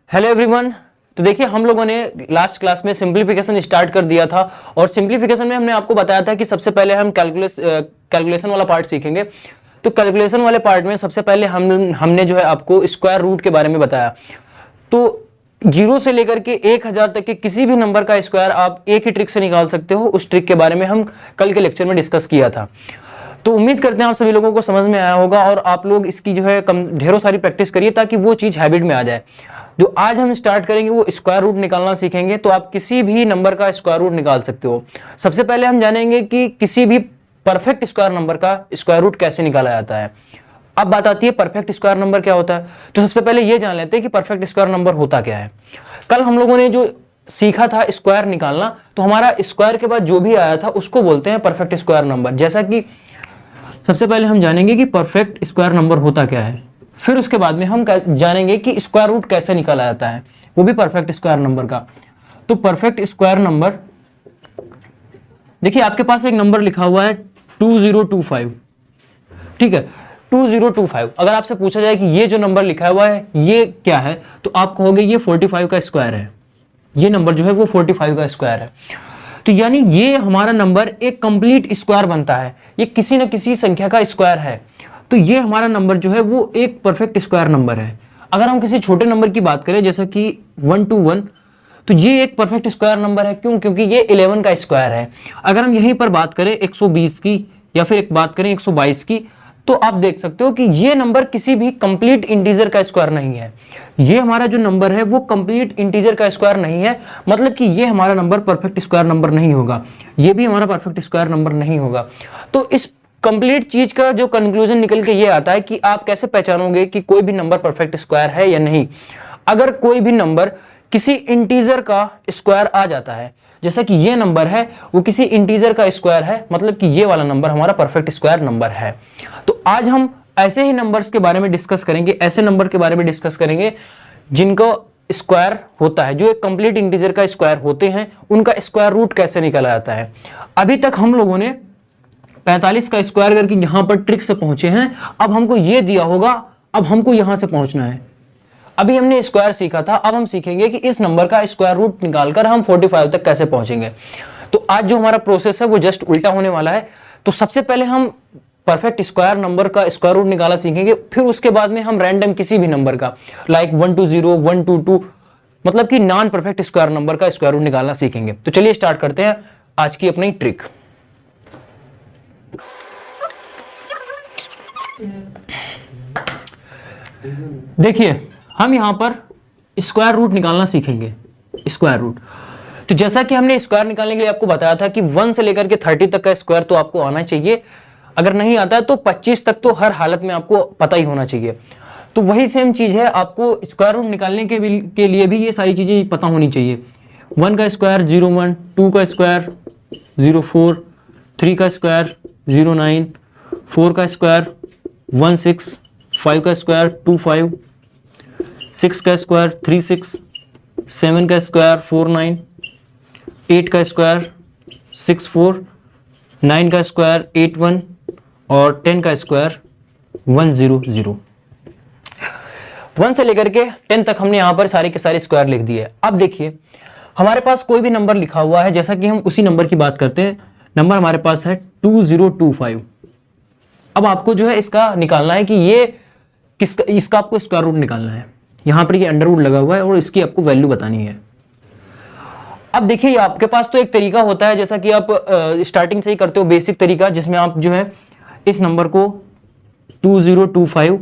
Hello everyone. तो देखिए हम लोगों ने लास्ट क्लास में सिंप्लीफिकेशन स्टार्ट कर दिया था और सिंप्लीफिकेशन में हमने आपको बताया था कि सबसे पहले हम कैलकुलेशन वाला पार्ट सीखेंगे। तो कैलकुलेशन वाले पार्ट में सबसे पहले हमने जो है आपको स्क्वायर रूट के बारे में बताया। तो 0 से लेकर के 1000 तक के किसी भी नंबर का स्क्वायर आप एक ही ट्रिक से निकाल सकते हो। उस ट्रिक के बारे में हम कल के लेक्चर में डिस्कस किया था। तो उम्मीद करते हैं आप सभी लोगों को समझ में आया होगा और आप लोग इसकी जो है ढेरों सारी प्रैक्टिस करिए ताकि वो चीज़ हैबिट में आ जाए। जो आज हम स्टार्ट करेंगे वो स्क्वायर रूट निकालना सीखेंगे। तो आप किसी भी नंबर का स्क्वायर रूट निकाल सकते हो। सबसे पहले हम जानेंगे कि किसी भी परफेक्ट स्क्वायर नंबर का स्क्वायर रूट कैसे निकाला जाता है। अब बात आती है परफेक्ट स्क्वायर नंबर क्या होता है। तो सबसे पहले ये जान लेते हैं कि परफेक्ट स्क्वायर नंबर होता क्या है। कल हम लोगों ने जो सीखा था स्क्वायर निकालना, तो हमारा स्क्वायर के बाद जो भी आया था उसको बोलते हैं परफेक्ट स्क्वायर नंबर। जैसा कि सबसे पहले हम जानेंगे कि परफेक्ट स्क्वायर नंबर होता क्या है, फिर उसके बाद में हम जानेंगे कि स्क्वायर रूट कैसे निकाला जाता है, वो भी परफेक्ट स्क्वायर नंबर का। तो परफेक्ट स्क्वायर नंबर, देखिए आपके पास एक नंबर लिखा हुआ है 2025, ठीक है 2025। अगर आपसे पूछा जाए कि ये जो नंबर लिखा हुआ है ये क्या है, तो आप कहोगे ये 45 का स्क्वायर है। ये नंबर जो है वो 45 का स्क्वायर है। तो यानी ये हमारा नंबर एक कंप्लीट स्क्वायर बनता है, ये किसी न किसी संख्या का स्क्वायर है। तो ये हमारा नंबर जो है वो एक परफेक्ट स्क्वायर नंबर है। अगर हम किसी छोटे नंबर की बात करें जैसा कि 121, तो ये एक परफेक्ट स्क्वायर नंबर है। क्यों? क्योंकि ये 11 का स्क्वायर है। अगर हम यहीं पर बात करें 120 की या फिर एक बात करें 122 की, तो आप देख सकते हो कि ये नंबर किसी भी कंप्लीट इंटीजर का स्क्वायर नहीं है। ये हमारा जो नंबर है वो कंप्लीट इंटीजर का स्क्वायर नहीं है, मतलब कि ये हमारा नंबर परफेक्ट स्क्वायर नंबर नहीं होगा, ये भी हमारा परफेक्ट स्क्वायर नंबर नहीं होगा। तो इस कंप्लीट चीज का जो कंक्लूजन निकल के ये आता है कि आप कैसे पहचानोगे कि कोई भी नंबर परफेक्ट स्क्वायर है या नहीं। अगर कोई भी नंबर किसी इंटीजर का स्क्वायर आ जाता है, जैसा कि ये नंबर है वो किसी इंटीजर का स्क्वायर है, मतलब कि ये वाला नंबर हमारा परफेक्ट स्क्वायर नंबर है। तो आज हम ऐसे ही नंबर्स के बारे में डिस्कस करेंगे, ऐसे नंबर के बारे में डिस्कस करेंगे जिनको स्क्वायर होता है, जो एक कंप्लीट इंटीजर का स्क्वायर होते हैं, उनका स्क्वायर रूट कैसे निकाला जाता है। अभी तक हम लोगों ने 45 का स्क्वायर करके यहां पर ट्रिक से पहुंचे हैं। अब हमको ये दिया होगा, अब हमको यहां से पहुंचना है। अभी हमने स्क्वायर सीखा था, अब हम सीखेंगे कि इस नंबर का स्क्वायर रूट निकालकर हम 45 तक कैसे पहुंचेंगे। तो आज जो हमारा प्रोसेस है वो जस्ट उल्टा होने वाला है। तो सबसे पहले हम परफेक्ट स्क्वायर नंबर का स्क्वायर रूट निकालना सीखेंगे, फिर उसके बाद में हम रैंडम किसी भी नंबर का लाइक 120, 122, मतलब कि नॉन परफेक्ट स्क्वायर नंबर का स्क्वायर रूट निकालना सीखेंगे। तो चलिए स्टार्ट करते हैं आज की अपनी ट्रिक। देखिए हम यहां पर स्क्वायर रूट निकालना सीखेंगे। स्क्वायर रूट, तो जैसा कि हमने स्क्वायर निकालने के लिए आपको बताया था कि 1 से लेकर के 30 तक का स्क्वायर तो आपको आना चाहिए। अगर नहीं आता है तो 25 तक तो हर हालत में आपको पता ही होना चाहिए। तो वही सेम चीज है, आपको स्क्वायर रूट निकालने के लिए भी ये सारी चीजें पता होनी चाहिए। 1 का स्क्वायर 01, 2 का स्क्वायर 04, 3 का स्क्वायर 09, 4 का स्क्वायर 16, 5 का स्क्वायर 25, 6 का स्क्वायर 36, 7 का स्क्वायर 49, 8 का स्क्वायर 64, 9 का स्क्वायर 81 और 10 का स्क्वायर 100। 1 से लेकर के 10 तक हमने यहां पर सारे के सारे स्क्वायर लिख दिए। अब देखिए हमारे पास कोई भी नंबर लिखा हुआ है, जैसा कि हम उसी नंबर की बात करते हैं। नंबर हमारे पास है 2025। अब आपको जो है इसका निकालना है कि ये किसका, इसका आपको स्क्वायर रूट निकालना है। यहां पर ये अंडर रूट लगा हुआ है और इसकी आपको वैल्यू बतानी है। अब देखिए आपके पास तो एक तरीका होता है, जैसा कि आप स्टार्टिंग से ही करते हो, बेसिक तरीका, जिसमें आप जो है इस नंबर को 2025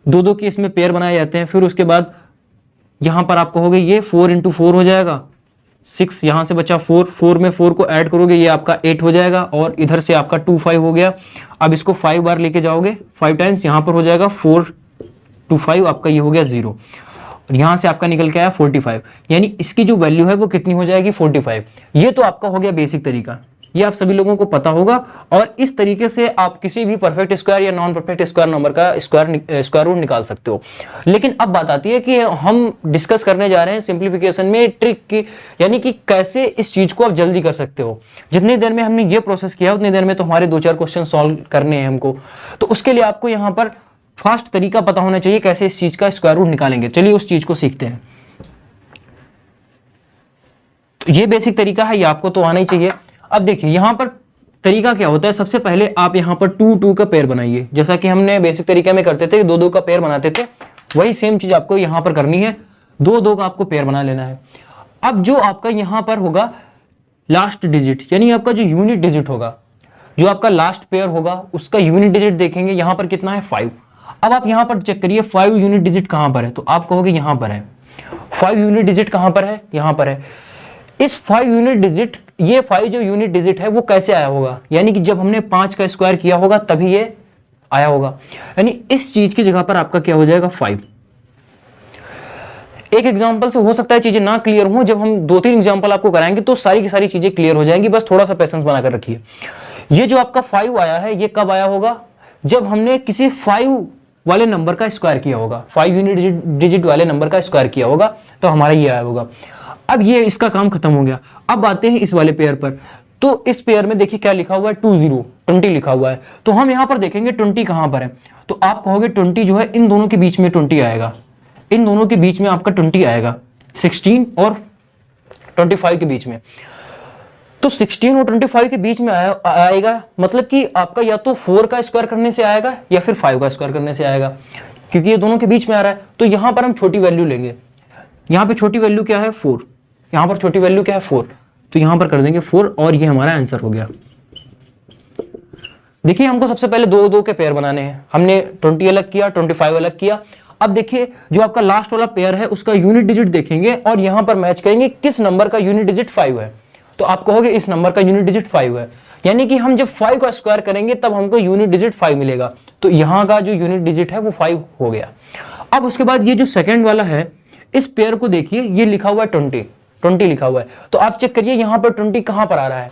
दो के इसमें पेयर बनाए जाते हैं। फिर उसके बाद यहां पर आप कहोगे ये 4 × 4 हो जाएगा, 6 यहां से बचा 4 में 4 को ऐड करोगे ये आपका 8 हो जाएगा और इधर से आपका 25 हो गया। अब इसको 5 बार लेके जाओगे, 5 टाइम्स, यहां पर हो जाएगा 4 × 5, आपका ये हो गया 0। यहां से आपका निकल के आया 45, यानी इसकी जो वैल्यू है वो कितनी हो जाएगी 45। ये तो आपका हो गया बेसिक तरीका, ये आप सभी लोगों को पता होगा। और इस तरीके से आप किसी भी परफेक्ट स्क्वायर या नॉन परफेक्ट स्क्वायर नंबर का स्क्वायर रूट निकाल सकते हो। लेकिन अब बात आती है कि हम डिस्कस करने जा रहे हैं सिंप्लीफिकेशन में ट्रिक की, यानी कि कैसे इस चीज को आप जल्दी कर सकते हो। जितनी देर में हमने ये प्रोसेस किया उतनी देर में तो हमारे 2-4 क्वेश्चन सॉल्व करने हैं हमको। तो उसके लिए आपको यहाँ पर फास्ट तरीका पता होना चाहिए कैसे इस चीज का स्क्वायर रूट निकालेंगे। चलिए उस चीज को सीखते हैं। तो ये बेसिक तरीका है, ये आपको तो आना ही चाहिए। अब देखिए यहाँ पर तरीका क्या होता है, सबसे पहले आप यहाँ पर 2 2 का पेयर बनाइए, जैसा कि हमने बेसिक तरीके में करते थे, 2 2 का पेयर बनाते थे, वही सेम चीज आपको यहाँ पर करनी है, 2 2 का आपको पेयर बना लेना है। अब जो आपका यहाँ पर होगा लास्ट डिजिट, यानी आपका जो यूनिट डिजिट होगा, जो आपका लास्ट पेयर होगा उसका यूनिट डिजिट देखेंगे, यहाँ पर कितना है 5। अब आप यहाँ पर चेक करिए 5 यूनिट डिजिट कहाँ पर है, तो आप कहोगे यहाँ पर है। 5 यूनिट डिजिट कहाँ पर है, यहाँ पर है। इस 5 यूनिट डिजिट, ये 5 जो यूनिट डिजिट है वो कैसे आया होगा, यानी कि जब हमने 5 का स्क्वायर किया होगा तभी ये आया होगा, यानी इस चीज की जगह पर आपका क्या हो जाएगा 5। एक एग्जांपल से हो सकता है चीजें ना क्लियर हो, जब हम 2-3 एग्जांपल आपको कराएंगे तो सारी की सारी चीजें क्लियर हो जाएंगी, बस थोड़ा सा पेशेंस बनाकर रखिए। ये जो आपका 5 आया है ये कब आया होगा, जब हमने किसी 5 वाले नंबर का स्क्वायर किया होगा, 5 यूनिट डिजिट वाले नंबर का स्क्वायर किया होगा तो हमारा ये आया होगा। अब ये इसका काम खत्म हो गया। अब आते हैं इस वाले पेयर पर, तो इस पेयर में देखिए क्या लिखा हुआ है 20 लिखा हुआ है, तो हम यहां पर देखेंगे 20 कहां पर है, तो आप कहोगे 20 जो है इन दोनों के बीच में 20 आएगा, इन दोनों के बीच में आपका 20 आएगा, 16 और 25 के बीच में। तो 16 और 25 के बीच में आएगा, मतलब कि आपका या तो 4 का स्क्वायर करने से आएगा या फिर 5 का स्क्वायर करने से आएगा, क्योंकि ये दोनों के बीच में आ रहा है। तो यहां पर हम छोटी वैल्यू लेंगे, यहां पे छोटी वैल्यू क्या है 4, यहां पर छोटी वैल्यू क्या है 4, तो यहां पर कर देंगे 4 और ये हमारा आंसर हो गया। देखिए हमको सबसे पहले 2 2 के पेयर बनाने हैं, हमने 20 अलग किया, 25 अलग किया। अब देखिए जो आपका लास्ट वाला पेयर है उसका यूनिट डिजिट देखेंगे और यहां पर मैच करेंगे किस नंबर का यूनिट डिजिट 5 है, तो आप कहोगे इस नंबर का यूनिट डिजिट 5 है, यानी कि हम जब 5 का स्क्वायर करेंगे तब हमको यूनिट डिजिट 5 मिलेगा, तो यहां का जो यूनिट डिजिट है वो 5 हो गया। अब उसके बाद ये जो सेकंड वाला है इस पेयर को देखिए, ये लिखा हुआ है 20 लिखा हुआ है, तो आप चेक करिए यहां पर 20 कहां पर आ रहा है,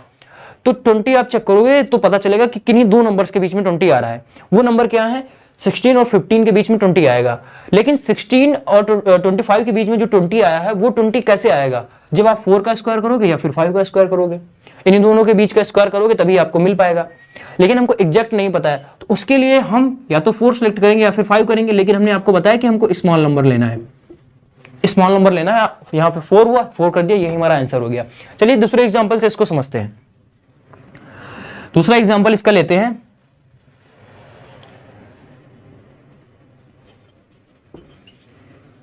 तो 20 आप चेक करोगे तो पता चलेगा कि किन्हीं 2 नंबर्स के बीच में 20 आ रहा है। वो नंबर क्या है, 16 और 15 के बीच में 20 आएगा, लेकिन 16 और 25 के बीच में जो 20 आया है वो 20 कैसे आएगा, जब आप 4 का स्क्वायर करोगे या फिर 5 का स्क्वायर करोगे, इन दोनों के बीच का स्क्वायर करोगे तभी आपको मिल पाएगा। लेकिन हमको एग्जैक्ट नहीं पता है, तो उसके लिए हम या तो 4 सेलेक्ट करेंगे या फिर 5 करेंगे, लेकिन हमने आपको बताया कि हमको स्मॉल नंबर लेना है, स्मॉल नंबर लेना है। यहां पे 4 हुआ, 4 कर दिया, यही हमारा आंसर हो गया। चलिए दूसरे एग्जांपल से इसको समझते हैं। दूसरा एग्जांपल इसका लेते हैं,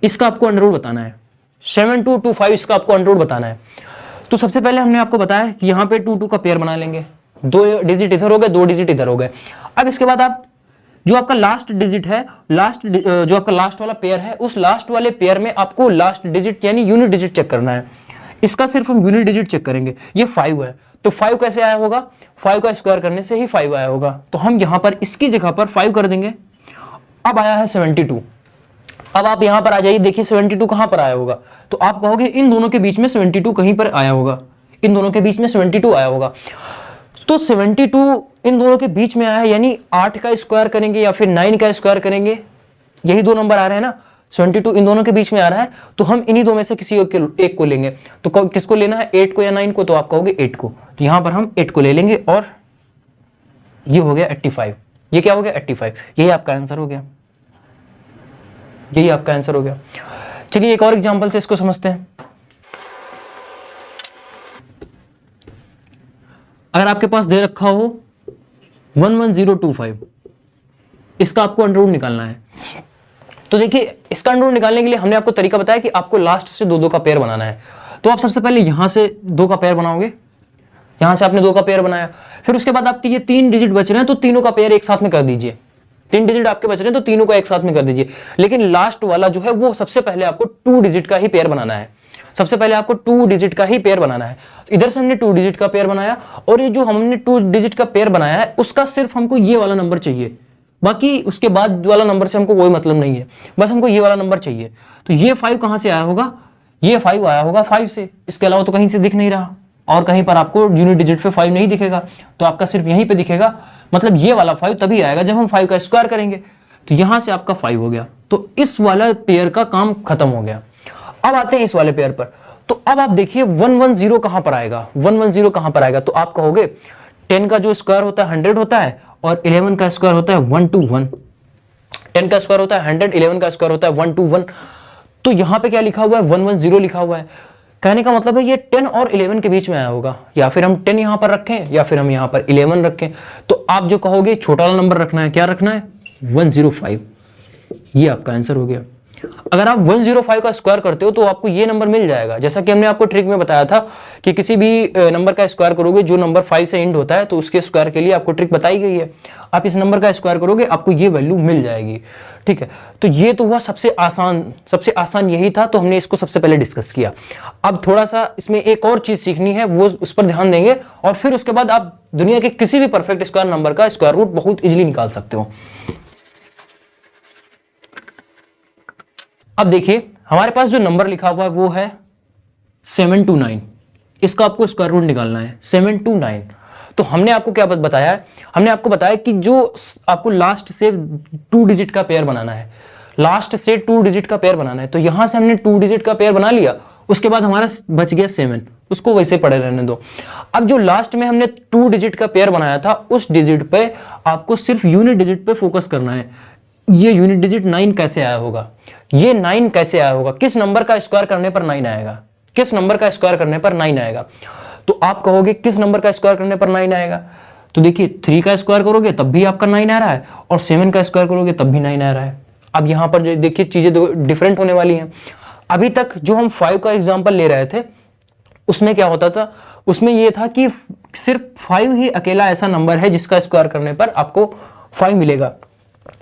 इसका आपको अंडर रूट बताना है, 7225 इसका आपको अंडर रूट बताना है। तो सबसे पहले हमने आपको बताया कि यहां पे 2 2 का पेयर बना लेंगे, 2 डिजिट इधर हो गए, 2 डिजिट इधर हो गए। अब इसके बाद आप जो आपका लास्ट डिजिट है, जो आपका लास्ट वाला पेयर है, उस लास्ट वाले पेयर में आपको लास्ट डिजिट यानी यूनिट डिजिट चेक करना है। इसका सिर्फ हम यूनिट डिजिट चेक करेंगे, ये 5 है, तो 5 कैसे आया होगा, 5 का स्क्वायर करने से ही 5 आया होगा, तो हम यहां पर इसकी जगह पर 5 कर देंगे। अब आया है 72, अब आप यहां पर आ जाइए, देखिए 72 कहां पर आया होगा, तो आप कहोगे इन दोनों के बीच में 72 कहीं पर आया होगा, इन दोनों के बीच में 72 आया होगा। तो 72 इन दोनों के बीच में आया है, यानी 8 का स्क्वायर करेंगे या फिर 9 का स्क्वायर करेंगे, यही 2 नंबर आ रहे हैं ना, 72 इन दोनों के बीच में आ रहा है, तो हम इन्हीं दो में से किसी एक को लेंगे। तो किसको लेना है, 8 को या 9 को, तो आप कहोगे 8 को, तो यहां पर हम 8 को ले लेंगे और ये हो गया 85, ये क्या हो गया 85, यही आपका आंसर हो गया, यही आपका आंसर हो गया। चलिए एक और एग्जांपल से इसको समझते हैं। अगर आपके पास दे रखा हो 11025, इसका आपको अंडर रूट निकालना है, तो देखिए इसका अंडर रूट निकालने के लिए हमने आपको तरीका बताया कि आपको लास्ट से 2 2 का पेयर बनाना है। तो आप सबसे पहले यहां से 2 का पेयर बनाओगे, यहां से आपने 2 का पेयर बनाया, फिर उसके बाद आपके ये 3 डिजिट बच रहे हैं तो तीनों का पेयर एक साथ में कर दीजिए, 3 डिजिट आपके बच रहे हैं तो तीनों का एक साथ में कर दीजिए। लेकिन लास्ट वाला जो है वो सबसे पहले आपको 2 डिजिट का ही पेयर बनाना है, सबसे पहले आपको 2 डिजिट का ही पेयर बनाना है। इधर से हमने 2 डिजिट का पेयर बनाया और ये जो हमने 2 डिजिट का पेयर बनाया है उसका सिर्फ हमको ये वाला नंबर चाहिए, बाकी उसके बाद वाला नंबर से हमको कोई मतलब नहीं है, बस हमको ये वाला नंबर चाहिए। तो ये 5 कहां से आया होगा, ये 5 आया होगा 5 से, इसके अलावा तो कहीं से दिख नहीं रहा, और कहीं पर आपको यूनिट डिजिट पे 5 नहीं दिखेगा, तो आपका सिर्फ यहीं पे दिखेगा, मतलब ये वाला 5 तभी आएगा जब हम 5 का स्क्वायर करेंगे, तो यहां से आपका 5 हो गया। तो इस वाला पेयर का काम खत्म हो गया। अब आते हैं इस वाले पेयर पर, तो अब आप देखिए 110 कहां पर आएगा, 110 कहां पर आएगा, तो आप कहोगे 10 का जो स्क्वायर होता है 100 होता है और 11 का स्क्वायर होता है 121, 10 का स्क्वायर होता है 100, 11 का स्क्वायर होता है 121, तो यहां पे क्या लिखा हुआ है 110 लिखा हुआ है। कहने का मतलब है ये 10 और 11 के बीच में आया होगा, या फिर हम 10 यहाँ पर रखें या फिर हम यहाँ पर 11 रखें। तो आप जो कहोगे छोटा वाला नंबर रखना है, क्या रखना है 105, ये आपका आंसर हो गया। अगर आप 105 का स्क्वायर करते हो तो आपको ये नंबर मिल जाएगा, जैसा कि हमने आपको ट्रिक में बताया था कि किसी भी नंबर का स्क्वायर करोगे जो नंबर 5 से एंड होता है तो उसके स्क्वायर के लिए आपको ट्रिक बताई गई है। आप इस नंबर का स्क्वायर करोगे आपको ये वैल्यू मिल जाएगी, ठीक है। तो ये तो हुआ सबसे आसान यही था, तो हमने इसको सबसे पहले डिस्कस किया। अब थोड़ा सा इसमें एक और चीज सीखनी है, वो उस पर ध्यान देंगे और फिर उसके बाद आप दुनिया के किसी भी परफेक्ट स्क्वायर नंबर का स्क्वायर रूट बहुत इजीली निकाल सकते हो। अब देखिए हमारे पास जो नंबर लिखा हुआ है वो है 729, इसका आपको स्क्वायर रूट निकालना है 729। तो हमने आपको क्या बताया है, हमने आपको बताया कि जो आपको लास्ट से 2 डिजिट का पेयर बनाना है, लास्ट से 2 डिजिट का पेयर बनाना है। तो यहां से हमने 2 डिजिट का पेयर बना लिया, उसके बाद हमारा बच गया 7, उसको वैसे पड़े रहने दो। अब जो लास्ट में हमने 2 डिजिट का पेयर बनाया था उस डिजिट पे आपको सिर्फ यूनिट डिजिट पे फोकस करना है। ये यूनिट डिजिट 9 कैसे आया होगा, ये 9 कैसे आया होगा, किस नंबर का स्क्वायर करने पर 9 आएगा, किस नंबर का स्क्वायर करने पर 9 आएगा। तो आप कहोगे किस नंबर का स्क्वायर करने पर 9 आएगा, तो देखिए 3 का स्क्वायर करोगे तब भी आपका 9 आ रहा है और 7 का स्क्वायर करोगे तब भी 9 आ रहा है। अब यहां पर देखिए चीजें डिफरेंट होने वाली हैं। अभी तक जो हम 5 का एग्जांपल ले रहे थे उसमें क्या होता था, उसमें यह था कि सिर्फ 5 ही अकेला ऐसा नंबर है जिसका स्क्वायर करने पर आपको 5 मिलेगा।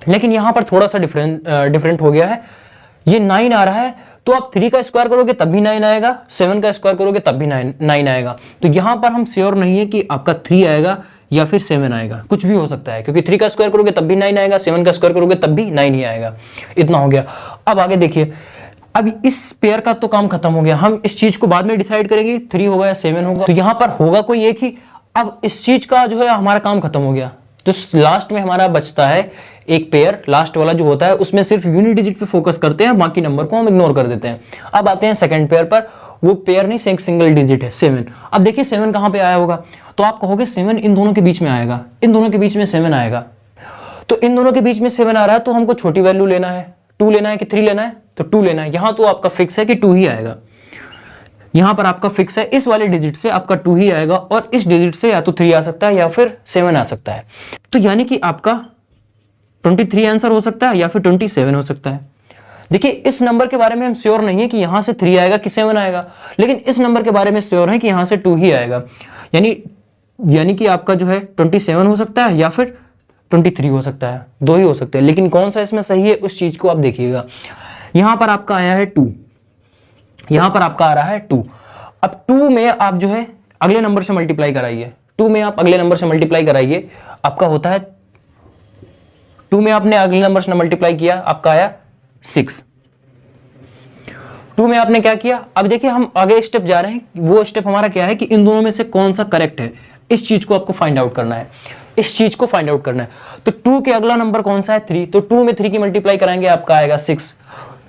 लेकिन यहां पर थोड़ा सा डिफरेंट हो गया है, ये 9 आ रहा है तो आप 3 का स्क्वायर करोगे तब भी 9 आएगा, 7 का स्क्वायर करोगे तब भी 9 आएगा। तो यहां पर हम श्योर नहीं है कि आपका 3 आएगा या फिर 7 आएगा, कुछ भी हो सकता है, क्योंकि 3 का स्क्वायर करोगे तब भी 9 आएगा, 7 का स्क्वायर करोगे तब भी 9 ही आएगा। इतना हो गया। अब आगे देखिए, अब इस पेयर का तो काम खत्म हो गया, हम इस चीज को बाद में डिसाइड करेंगे 3 होगा या 7 होगा। तो यहां पर होगा कोई एक ही। अब इस चीज का जो है हमारा काम खत्म हो गया, तो लास्ट में हमारा बचता है एक पेयर, लास्ट वाला जो होता है उसमें सिर्फ यूनिट डिजिट पे फोकस करते हैं, बाकी नंबर को हम इग्नोर कर देते हैं। अब आते हैं सेकंड पेयर पर, वो पेयर नहीं सिंगल डिजिट है 7। अब देखिए 7 कहां पे आया होगा, तो आप कहोगे 7 इन दोनों के बीच में आएगा, इन दोनों के बीच में 7 आएगा। तो इन दोनों के बीच में 7 आ रहा है तो हमको छोटी वैल्यू लेना है, 2 लेना है कि 3 लेना है, तो 2 लेना है। यहां तो आपका फिक्स है कि 2 ही आएगा, यहां पर आपका फिक्स है, इस वाले डिजिट से आपका 2 ही आएगा और इस डिजिट से या तो 3 आ सकता है या फिर 7 आ सकता है। तो यानी कि आपका 23 आंसर हो सकता है या फिर 27 हो सकता है। देखिए इस नंबर के बारे में हम श्योर नहीं है कि यहां से 3 आएगा कि 7 आएगा, लेकिन इस नंबर के बारे में श्योर है कि यहां से 2 ही आएगा। यानी कि आपका जो है 27 हो सकता है या फिर 23 हो सकता है, 2 ही हो सकते हैं। लेकिन कौन सा इसमें सही है उस चीज को आप देखिएगा। यहां पर आपका आया है 2, यहां पर आपका आ रहा है 2। अब 2 में आप जो है अगले नंबर से मल्टीप्लाई कराइए, 2 में आप अगले नंबर से मल्टीप्लाई कराइए, आपका होता है 2 में आपने अगले नंबर से मल्टीप्लाई किया, आपका आया 6। 2 में आपने क्या किया, अब देखिए हम आगे स्टेप जा रहे हैं, वो स्टेप हमारा क्या है कि इन दोनों में से कौन सा करेक्ट है, इस चीज को आपको फाइंड आउट करना है, इस चीज को फाइंड आउट करना है। तो 2 के अगला नंबर कौन सा है 3, तो 2 में 3 की मल्टीप्लाई कराएंगे आपका आएगा 6।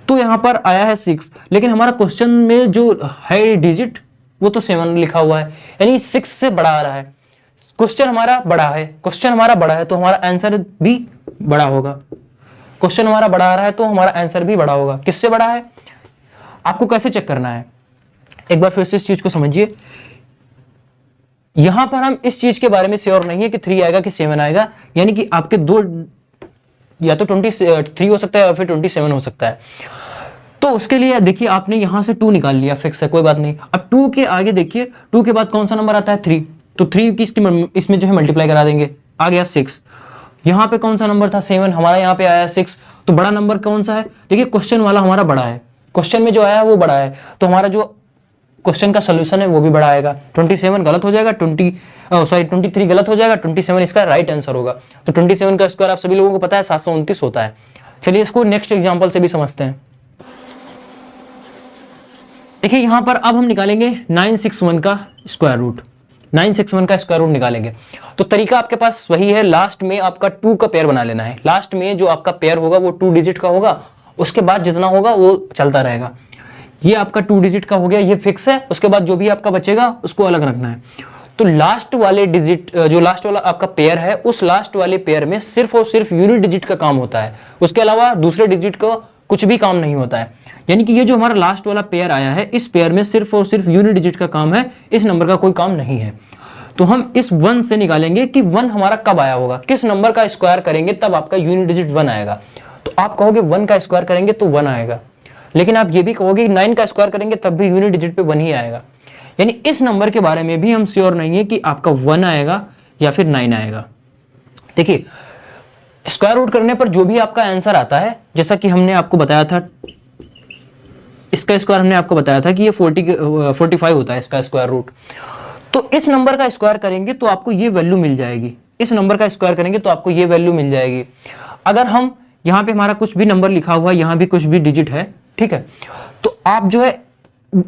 तो यहां पर आया है 6, लेकिन हमारा क्वेश्चन में जो है डिजिट वो तो 7 लिखा हुआ है, यानी 6 से बड़ा आ रहा है। क्वेश्चन हमारा बड़ा है, क्वेश्चन हमारा बड़ा है तो हमारा आंसर भी बड़ा होगा। क्वेश्चन हमारा बड़ा आ रहा है तो हमारा आंसर भी बड़ा होगा। किससे बड़ा है, आपको कैसे चेक करना है, एक बार फिर से इस चीज को समझिए। यहां पर हम इस चीज के बारे में श्योर नहीं है कि 3 आएगा कि 7 आएगा, यानी कि आपके दो या तो 23 हो सकता है या फिर 27 हो सकता है। तो उसके लिए देखिए आपने यहां से 2 निकाल लिया, फिक्स है, कोई बात नहीं। अब 2 के आगे देखिए, 2 के बाद कौन सा नंबर आता है 3, तो 3 की इसमें जो है मल्टीप्लाई करा देंगे, आ गया 6। यहां पे कौन सा नंबर था 7, हमारा यहां पे आया 6, तो बड़ा नंबर कौन सा है, देखिए क्वेश्चन वाला हमारा बड़ा है, क्वेश्चन में जो आया है वो बड़ा है, तो हमारा जो क्वेश्चन का सोल्यूशन है वो भी बड़ा आएगा। 27 गलत हो जाएगा, 23 गलत हो जाएगा, 27 इसका राइट आंसर होगा। तो 27 का स्क्वायर आप सभी लोगों को पता है 729 होता है। चलिए इसको नेक्स्ट एग्जांपल से भी समझते हैं। देखिए यहां पर अब हम निकालेंगे 961 का स्क्वायर रूट, 961 का स्क्वायर रूट निकालेंगे। तो तरीका आपके पास वही है, लास्ट में आपका 2 का पेयर बना लेना है। लास्ट में जो आपका पेयर होगा वो 2 डिजिट का होगा, उसके बाद जितना होगा वो चलता रहेगा। ये आपका 2 डिजिट का हो गया, ये फिक्स है। उसके बाद जो भी आपका बचेगा उसको अलग रखना है। तो लास्ट वाले डिजिट, जो लास्ट वाला आपका पेयर है, उस लास्ट वाले पेयर में सिर्फ और सिर्फ यूनिट डिजिट का काम होता है, उसके अलावा दूसरे डिजिट को कुछ भी काम नहीं होता है। यानी कि ये जो हमारा लास्ट वाला पेयर आया है, इस पेयर में सिर्फ और सिर्फ यूनिट डिजिट का काम है, इस नंबर का कोई काम नहीं है। तो हम इस 1 से निकालेंगे कि 1 हमारा कब आया होगा, किस नंबर का स्क्वायर करेंगे तब आपका यूनिट डिजिट 1 आएगा। तो आप कहोगे 1 का स्क्वायर करेंगे तो 1 आएगा, लेकिन आप ये भी कहोगे 9 का स्क्वायर करेंगे तब भी यूनिट डिजिट पे 1 ही आएगा। यानी इस नंबर के बारे में भी हम श्योर नहीं है कि आपका 1 आएगा या फिर 9 आएगा। देखिए, स्क्वायर रूट करने पर जो भी आपका आंसर आता है, जैसा कि हमने आपको बताया था, इसका स्क्वायर हमने आपको बताया था कि ये 45 होता है इसका स्क्वायर रूट। तो इस नंबर का स्क्वायर करेंगे तो आपको ये वैल्यू मिल जाएगी, इस नंबर का स्क्वायर करेंगे तो आपको ये वैल्यू मिल जाएगी। अगर हम यहाँ पे हमारा कुछ भी नंबर लिखा हुआ है, यहाँ भी कुछ भी डिजिट है, ठीक है, तो आप जो है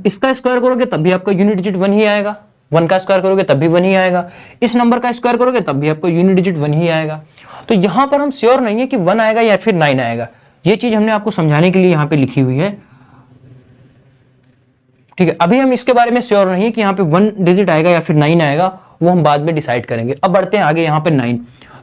इसका स्क्वायर करोगे तब भी आपका यूनिट डिजिट 1 ही आएगा, 1 का स्क्वायर करोगे तब भी 1 ही आएगा, इस नंबर का स्क्वायर करोगे तब भी आपका यूनिट डिजिट 1 ही आएगा। तो यहां पर हम श्योर नहीं है कि 1 आएगा या फिर 9 आएगा, ये चीज हमने आपको समझाने के लिए यहाँ पे लिखी हुई है, ठीक है। अभी हम इसके बारे में श्योर नहीं है कि यहाँ पे 1 डिजिट आएगा या फिर 9 आएगा, वो हम बाद में डिसाइड करेंगे। अब बढ़ते हैं आगे, यहाँ पे 9।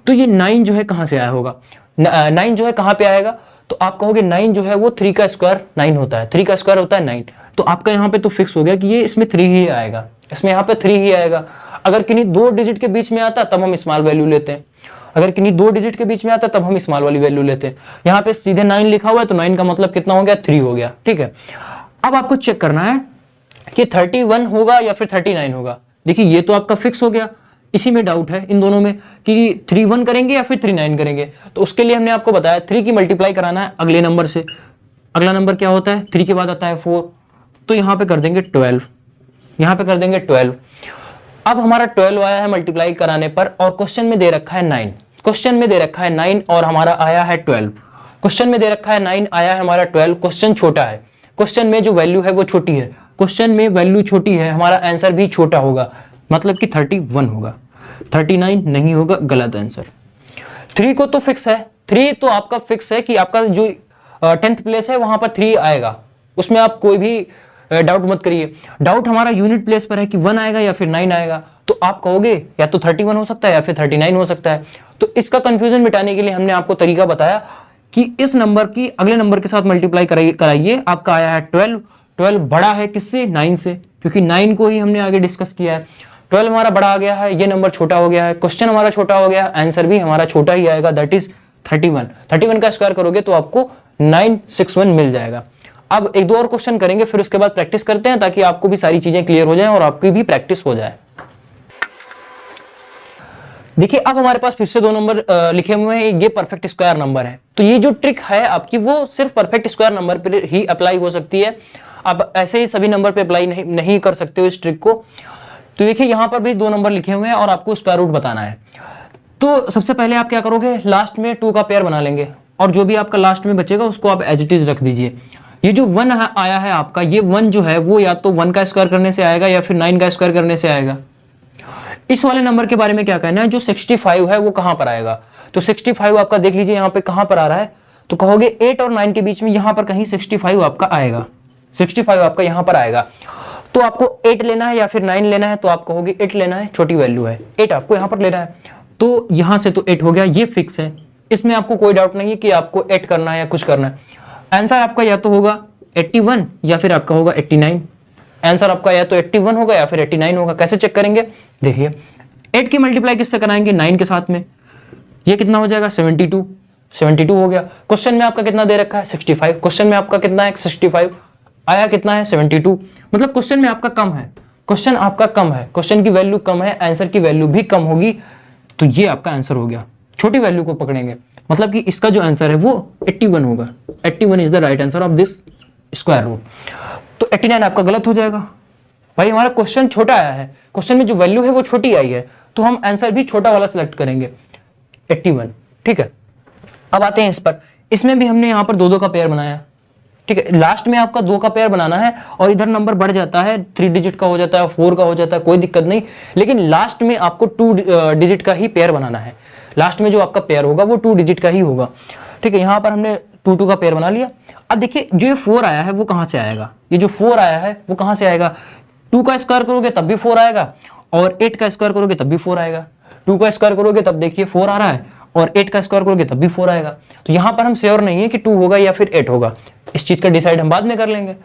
तो ये 9 जो है कहां से आया होगा, 9 जो है कहां पे आएगा, तो आप कहोगे 9 जो है वो 3 का स्क्वायर 9 होता है, 3 का स्क्वायर होता है 9। तो आपका यहाँ पे तो फिक्स हो गया कि ये इसमें 3 ही आएगा, इसमें यहाँ पे 3 ही आएगा। अगर किन्हीं 2 डिजिट के बीच में आता तब हम स्मॉल वैल्यू लेते हैं, अगर किन्हीं 2 डिजिट के बीच में आता तब हम स्मॉल वाली वैल्यू लेते हैं। यहाँ पे सीधे 9 लिखा हुआ है तो 9 का मतलब कितना हो गया, 3 हो गया, ठीक है। अब आपको चेक करना है कि 31 होगा या फिर 39 होगा। देखिए ये तो आपका फिक्स हो गया, इसी में डाउट है इन दोनों में कि 31 करेंगे या फिर 39 करेंगे। तो उसके लिए हमने आपको बताया 3 की मल्टीप्लाई कराना है अगले नंबर से। अगला नंबर क्या होता है, 3 के बाद आता है 4, तो यहाँ पे कर देंगे 12, यहाँ पे कर देंगे 12। अब हमारा 12 आया है मल्टीप्लाई कराने पर, और क्वेश्चन में दे रखा है 9, क्वेश्चन में दे रखा है 9 और हमारा आया है 12। क्वेश्चन में दे रखा है 9, आया है हमारा 12। क्वेश्चन छोटा है, क्वेश्चन में जो वैल्यू है वो छोटी है, क्वेश्चन में वैल्यू छोटी है, हमारा आंसर भी छोटा होगा, मतलब कि 31 होगा, 39 नहीं होगा, गलत आंसर। 3 को तो फिक्स है, 3 तो आपका फिक्स है कि आपका जो 10th प्लेस है वहां पर 3 आएगा, उसमें आप कोई भी डाउट मत करिए। डाउट हमारा यूनिट प्लेस पर है कि 1 आएगा या फिर 9 आएगा। तो आप कहोगे या तो 31 हो सकता है या फिर 39 हो सकता है। तो इसका कंफ्यूजन मिटाने के लिए हमने आपको तरीका बताया कि इस नंबर की अगले नंबर के साथ मल्टीप्लाई कराइए। आपका आया है 12, 12 बड़ा है किससे, 9 से, क्योंकि 9 को ही हमने आगे डिस्कस किया है। 12 हमारा बड़ा आ गया है, ये नंबर छोटा हो गया है, क्वेश्चन हमारा छोटा हो गया, आंसर भी हमारा छोटा ही आएगा, दैट इज 31। 31 का स्क्वायर करोगे तो आपको 961 मिल जाएगा। अब एक दो और क्वेश्चन करेंगे, फिर उसके बाद प्रैक्टिस करते हैं, ताकि आपको भी सारी चीजें क्लियर हो जाएं और आपकी भी प्रैक्टिस हो जाए। देखिए अब हमारे पास फिर से 2 नंबर लिखे हुए हैं, ये परफेक्ट स्क्वायर नंबर है। तो ये जो ट्रिक है आपकी वो सिर्फ परफेक्ट स्क्वायर नंबर पर ही अप्लाई हो सकती है, आप ऐसे ही सभी नंबर पे अप्लाई नहीं कर सकते हो इस ट्रिक को। तो देखिए यहाँ पर भी 2 नंबर लिखे हुए हैं और आपको स्क्वायर रूट बताना है। तो सबसे पहले आप क्या करोगे, लास्ट में 2 का पेयर बना लेंगे, और जो भी आपका लास्ट में बचेगा उसको आप एज इट इज रख दीजिए। ये जो 1 आया है आपका, ये 1 जो है वो या तो 1 का स्क्वायर करने से आएगा या फिर 9 का स्क्वायर करने से आएगा। इस वाले नंबर के बारे में क्या कहना है, जो 65 है वो कहां पर आएगा। तो 65 आपका देख लीजिए यहाँ पे कहां पर आ रहा है, तो कहोगे 8 और 9 के बीच में यहाँ पर कहीं 65 आपका आएगा, 65 आपका यहाँ पर आएगा। तो आपको 8 लेना है या फिर 9 लेना है, तो आप कहोगे 8 लेना है, छोटी वैल्यू है, 8 आपको यहाँ पर लेना है। तो यहाँ से तो 8 हो गया, ये फिक्स है, इसमें आपको कोई डाउट नहीं है कि आपको 8 करना है या कुछ करना है। आंसर आपका या तो होगा 81 या फिर आपका होगा 89। आंसर आपका या तो 81 होगा या फिर 89 होगा। कैसे चेक करेंगे, देखिए 8 की मल्टीप्लाई किससे कराएंगे, 9 के साथ में, ये कितना हो जाएगा 72, 72 हो गया। क्वेश्चन में आपका कितना दे रखा है 65, क्वेश्चन में आपका कितना है 65, आया कितना है 72, मतलब क्वेश्चन में आपका कम है, क्वेश्चन आपका कम है, क्वेश्चन की वैल्यू कम है, आंसर की वैल्यू भी कम होगी, तो ये आपका आंसर हो गया। छोटी वैल्यू को पकड़ेंगे, मतलब कि इसका जो आंसर है वो 81 होगा। 81 is the right answer of this square root. तो 89 आपका गलत हो जाएगा। भाई हमारा क्वेश्चन छोटा आया है, क्वेश्चन में जो वैल्यू है वो छोटी आई है, तो हम आंसर भी छोटा वाला सिलेक्ट करेंगे 81, ठीक है। अब आते हैं इस पर, इसमें भी हमने यहाँ पर 2-2 का पेयर बनाया, ठीक है। लास्ट में आपका 2 का पेयर बनाना है और इधर नंबर बढ़ जाता है, 3 डिजिट का हो जाता है, 4 का हो जाता है, कोई दिक्कत नहीं, लेकिन लास्ट में आपको 2 डिजिट का ही पेयर बनाना है। लास्ट में जो आपका पेयर होगा वो 2 डिजिट का ही होगा, ठीक है। यहाँ पर हमने 2-2 का पेयर बना लिया। अब देखिए जो ये 4 आया है वो कहाँ से आएगा, ये जो 4 आया है वो कहाँ से आएगा, 2 का स्क्वायर करोगे तब भी 4 आएगा और 8 का स्क्वायर करोगे तब भी 4 आएगा। 2 का स्क्वायर करोगे तब देखिए 4 आ रहा है और 8 का स्क्वायर करोगे तब भी 4 आएगा। तो यहाँ पर हम श्योर नहीं है कि 2 होगा या फिर 8 होगा, इस चीज का डिसाइड हम बाद में कर लेंगे।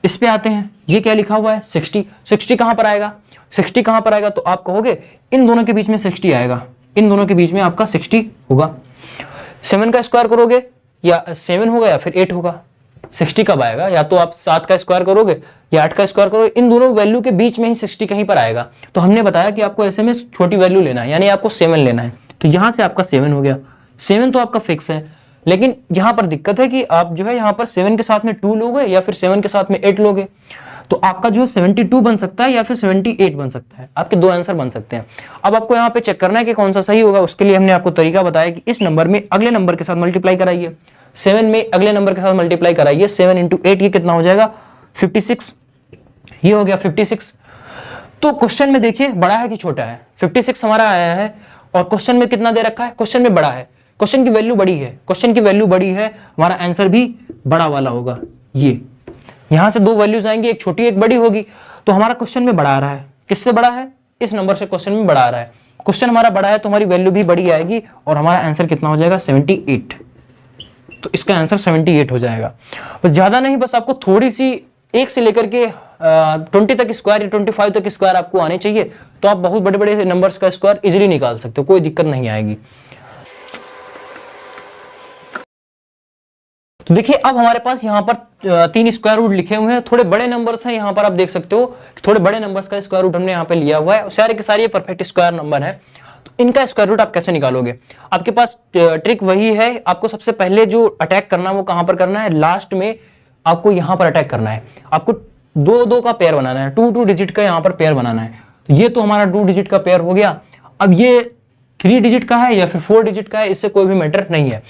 इस पे आते हैं, ये क्या लिखा हुआ है 60, 60 कहां पर आएगा, 60 कहां पर आएगा, तो आप कहोगे इन दोनों के बीच में 60 आएगा, इन दोनों के बीच में आपका 60 होगा। 7 का स्क्वायर करोगे या 7 होगा या फिर 8 होगा, 60 कब आएगा, या तो आप 7 का स्क्वायर करोगे या 8 का स्क्वायर करोगे, इन दोनों वैल्यू के बीच में ही 60 कहीं पर आएगा। तो हमने बताया कि आपको ऐसे में छोटी वैल्यू लेना है, यानी आपको 7 लेना है, तो यहां से आपका 7 हो गया। 7 तो आपका फिक्स है, लेकिन यहां पर दिक्कत है कि आप जो है यहां पर 7 के साथ में 2 लोगे या फिर 7 के साथ में 8 लोगे, तो आपका जो है 72 बन सकता है या फिर 78 बन सकता है, आपके दो आंसर बन सकते हैं। अब आपको यहाँ पे चेक करना है कि कौन सा सही होगा, उसके लिए हमने आपको तरीका बताया कि इस नंबर में अगले नंबर के साथ मल्टीप्लाई कराइए, 7 में अगले नंबर के साथ मल्टीप्लाई कराइए, 7 इंटू 8 ये कितना हो जाएगा 56, ये हो गया 56। तो क्वेश्चन में देखिए बड़ा है कि छोटा है, 56 हमारा आया है और क्वेश्चन में कितना दे रखा है, क्वेश्चन में बड़ा है, क्वेश्चन की वैल्यू बड़ी है, क्वेश्चन की वैल्यू बड़ी है, हमारा आंसर भी बड़ा वाला होगा। ये यहां से दो वैल्यूज आएंगी, एक छोटी एक बड़ी होगी, तो हमारा क्वेश्चन में बड़ा आ रहा है, किससे बड़ा है, इस नंबर से क्वेश्चन में बड़ा आ रहा है, क्वेश्चन हमारा बड़ा है तो हमारी वैल्यू भी बड़ी आएगी और हमारा आंसर कितना हो जाएगा 78। तो इसका आंसर 78 हो जाएगा। बस ज्यादा नहीं, बस आपको थोड़ी सी 1 से लेकर के 20 तक स्क्वायर या 25 तक स्क्वायर आपको आने चाहिए, तो आप बहुत बड़े बड़े नंबर्स का स्क्वायर इजीली निकाल सकते हो, कोई दिक्कत नहीं आएगी। तो देखिए अब हमारे पास यहाँ पर 3 स्क्वायर रूट लिखे हुए हैं, थोड़े बड़े नंबर्स हैं, यहाँ पर आप देख सकते हो थोड़े बड़े नंबर्स का स्क्वायर रूट हमने यहाँ पे लिया हुआ है, सारे के सारे परफेक्ट स्क्वायर नंबर है। तो इनका स्क्वायर रूट आप कैसे निकालोगे, आपके पास ट्रिक वही है, आपको सबसे पहले जो अटैक करना है वो कहां पर करना है, लास्ट में आपको यहां पर अटैक करना है, आपको 2-2 का पेयर बनाना है, 2-2 डिजिट का यहाँ पर पेयर बनाना है। तो ये तो हमारा 2 डिजिट का पेयर हो गया। अब ये 3 डिजिट का है या फिर 4 डिजिट का है, इससे कोई भी मैटर नहीं है।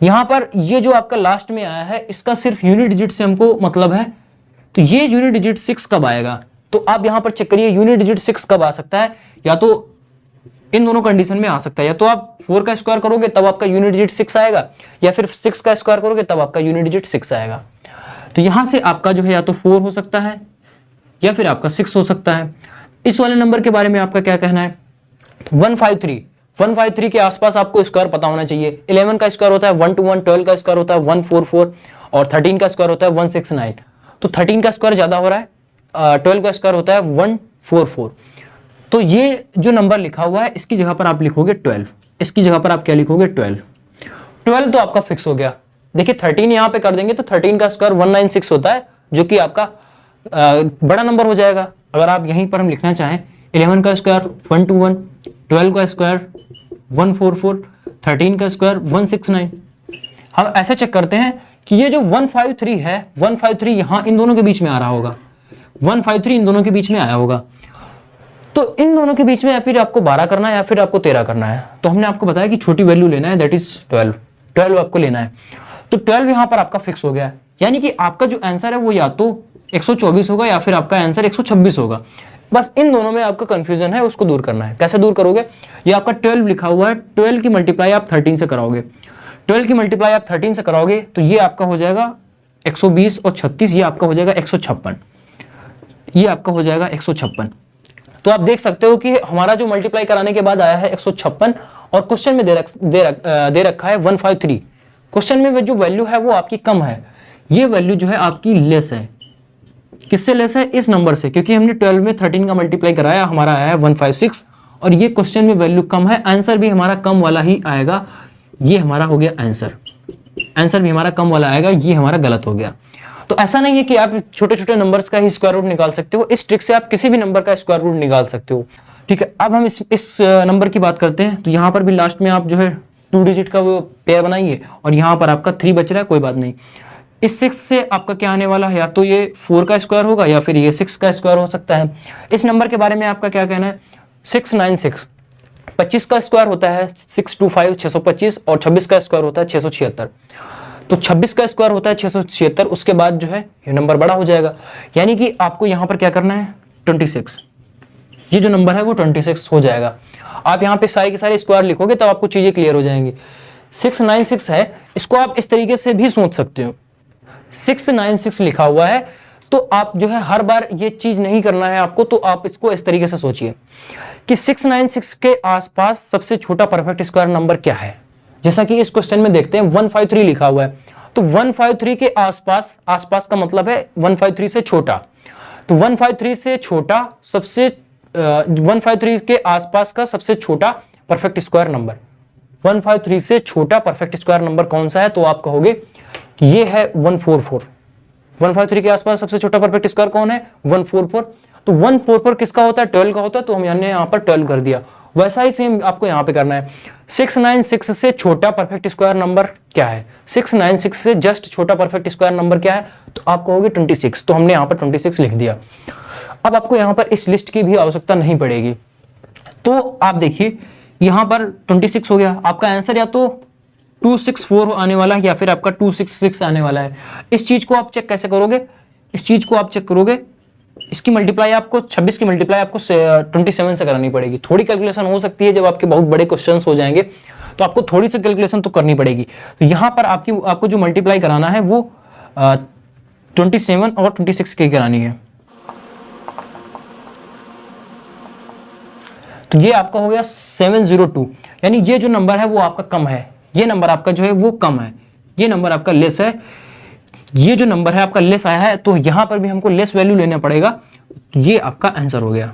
यहां पर ये जो आपका लास्ट में आया है इसका सिर्फ यूनिट डिजिट से हमको मतलब है, तो ये यूनिट डिजिट 6 कब आएगा, तो आप यहां पर चेक करिए यूनिट डिजिट 6 कब आ सकता है, या तो इन दोनों कंडीशन में आ सकता है, या तो आप 4 का स्क्वायर करोगे तब आपका यूनिट डिजिट 6 आएगा, या फिर 6 का स्क्वायर करोगे तब आपका यूनिट डिजिट 6 आएगा। तो यहां से आपका जो है या तो 4 हो सकता है या फिर आपका 6 हो सकता है। इस वाले नंबर के बारे में आपका क्या कहना है, 153 के आसपास आपको स्क्वायर पता होना चाहिए। 11 का स्क्वायर होता है 121, 12 का स्क्वायर होता है 144 और 13 का स्क्वायर होता है 169। तो 13 का स्क्वायर ज्यादा हो रहा है, 12 का स्क्वायर होता है 144। तो ये जो नंबर लिखा हुआ है इसकी जगह पर आप लिखोगे 12, इसकी जगह पर आप क्या लिखोगे 12 तो आपका फिक्स हो गया। देखिए 13 यहां पे कर देंगे तो 13 का स्क्वायर 196 होता है, जो कि आपका बड़ा नंबर हो जाएगा। अगर आप यहीं पर हम लिखना चाहें 11 का स्क्वायर 121, 12 का स्क्वायर 144, 13 का स्क्वायर 169। हम ऐसे चेक करते हैं कि ये जो 153 है, 153 यहां इन दोनों के बीच में आ रहा होगा, 153 इन दोनों के बीच में आया होगा। तो इन दोनों के बीच में या फिर आपको 12 करना है या फिर आपको 13 करना है। तो हमने आपको बताया कि छोटी वैल्यू लेना है, दैट इज 12 आपको लेना है। तो 12 यहां पर आपका फिक्स हो गया है, यानी कि आपका जो आंसर है वो या तो 124 होगा या फिर आपका आंसर 126 होगा। बस इन दोनों में आपका कंफ्यूजन है, उसको दूर करना है। कैसे दूर करोगे, ये आपका 12 लिखा हुआ है, 12 की मल्टीप्लाई आप 13 से कराओगे, 12 की मल्टीप्लाई आप 13 से कराओगे तो ये आपका हो जाएगा 120 और 36, ये आपका हो जाएगा 156, ये आपका हो जाएगा 156। तो आप देख सकते हो कि हमारा जो मल्टीप्लाई कराने के बाद आया है 156 और क्वेश्चन में दे रखा है 153। क्वेश्चन में जो वैल्यू है वो आपकी कम है, ये वैल्यू जो है आपकी लेस है। किससे लेस है, इस नंबर से, क्योंकि हमने 12 में 13 का मल्टीप्लाई कराया, हमारा आया है 156 और ये क्वेश्चन में वैल्यू कम है, आंसर भी हमारा कम वाला ही आएगा। ये हमारा हो गया आंसर भी हमारा कम वाला आएगा, ये हमारा गलत हो गया। तो ऐसा नहीं है कि आप छोटे छोटे नंबर्स का ही स्क्वायर रूट निकाल सकते हो, इस ट्रिक से आप किसी भी नंबर का स्क्वायर रूट निकाल सकते हो। ठीक है, अब हम इस नंबर की बात करते हैं। तो यहाँ पर भी लास्ट में आप जो है 2 डिजिट का वो पेयर बनाइए और यहाँ पर आपका 3 बच रहा है, कोई बात नहीं। इस 6 से आपका क्या आने वाला है, या तो ये 4 का स्क्वायर होगा या फिर ये 6 का स्क्वायर हो सकता है। इस नंबर के बारे में आपका क्या कहना है, 696, 25 का स्क्वायर होता है 625 625 और 26 का स्क्वायर होता है 676। तो 26 का स्क्वायर होता है 676, उसके बाद जो है ये नंबर बड़ा हो जाएगा, यानी कि आपको यहाँ पर क्या करना है 26, ये जो नंबर है वो 26 हो जाएगा। आप यहाँ पे सारे के सारे स्क्वायर लिखोगे तब आपको चीजें क्लियर हो जाएंगी। 696 है, इसको आप इस तरीके से भी सोच सकते हो, 696 लिखा हुआ है तो आप जो है हर बार ये चीज नहीं करना है आपको, तो आप इसको इस तरीके से सोचिए कि 696 के आसपास सबसे छोटा परफेक्ट स्क्वायर नंबर क्या है। जैसा कि इस क्वेश्चन में देखते हैं 153 लिखा हुआ है, तो 153 के आसपास, आसपास का मतलब है 153 से छोटा, तो 153 से छोटा सबसे 153 के आसपास का सबसे छोटा परफेक्ट स्क्वायर नंबर, 153 से छोटा परफेक्ट स्क्वायर नंबर कौन सा है, तो आप कहोगे कि ये है 144। 153 के आसपास सबसे छोटा परफेक्ट स्क्वायर कौन है, 144। तो 144 किसका होता है, 12 का होता है, तो हमने यहाँ पर 12 कर दिया। वैसा ही सेम आपको यहाँ पे करना है। 696 से छोटा परफेक्ट स्क्वायर नंबर क्या है, 696 से जस्ट छोटा परफेक्ट स्क्वायर नंबर क्या है, तो आप कहोगे 26, तो हमने यहाँ पर 26 लिख दिया। अब आपको यहाँ पर इस लिस्ट की भी आवश्यकता नहीं पड़ेगी, तो आप देखिए यहाँ पर 26 हो गया। आपका आंसर या तो 264 आने वाला है या फिर आपका 266 आने वाला है। इस चीज को आप चेक कैसे करोगे, इस चीज को आप चेक करोगे, इसकी मल्टीप्लाई आपको 26 की मल्टीप्लाई आपको 27 से करानी पड़ेगी। थोड़ी कैलकुलेशन हो सकती है, जब आपके बहुत बड़े क्वेश्चंस हो जाएंगे तो आपको थोड़ी सी कैलकुलेशन तो करनी पड़ेगी। तो यहाँ पर आपको जो मल्टीप्लाई कराना है वो 27 और 26 की करानी है। तो ये आपका हो गया 702, यानी ये जो नंबर है वो आपका कम है, ये नंबर आपका जो है वो कम है, ये नंबर आपका लेस है, ये जो नंबर है आपका लेस आया है, तो यहां पर भी हमको लेस वैल्यू लेना पड़ेगा। ये आपका आंसर हो गया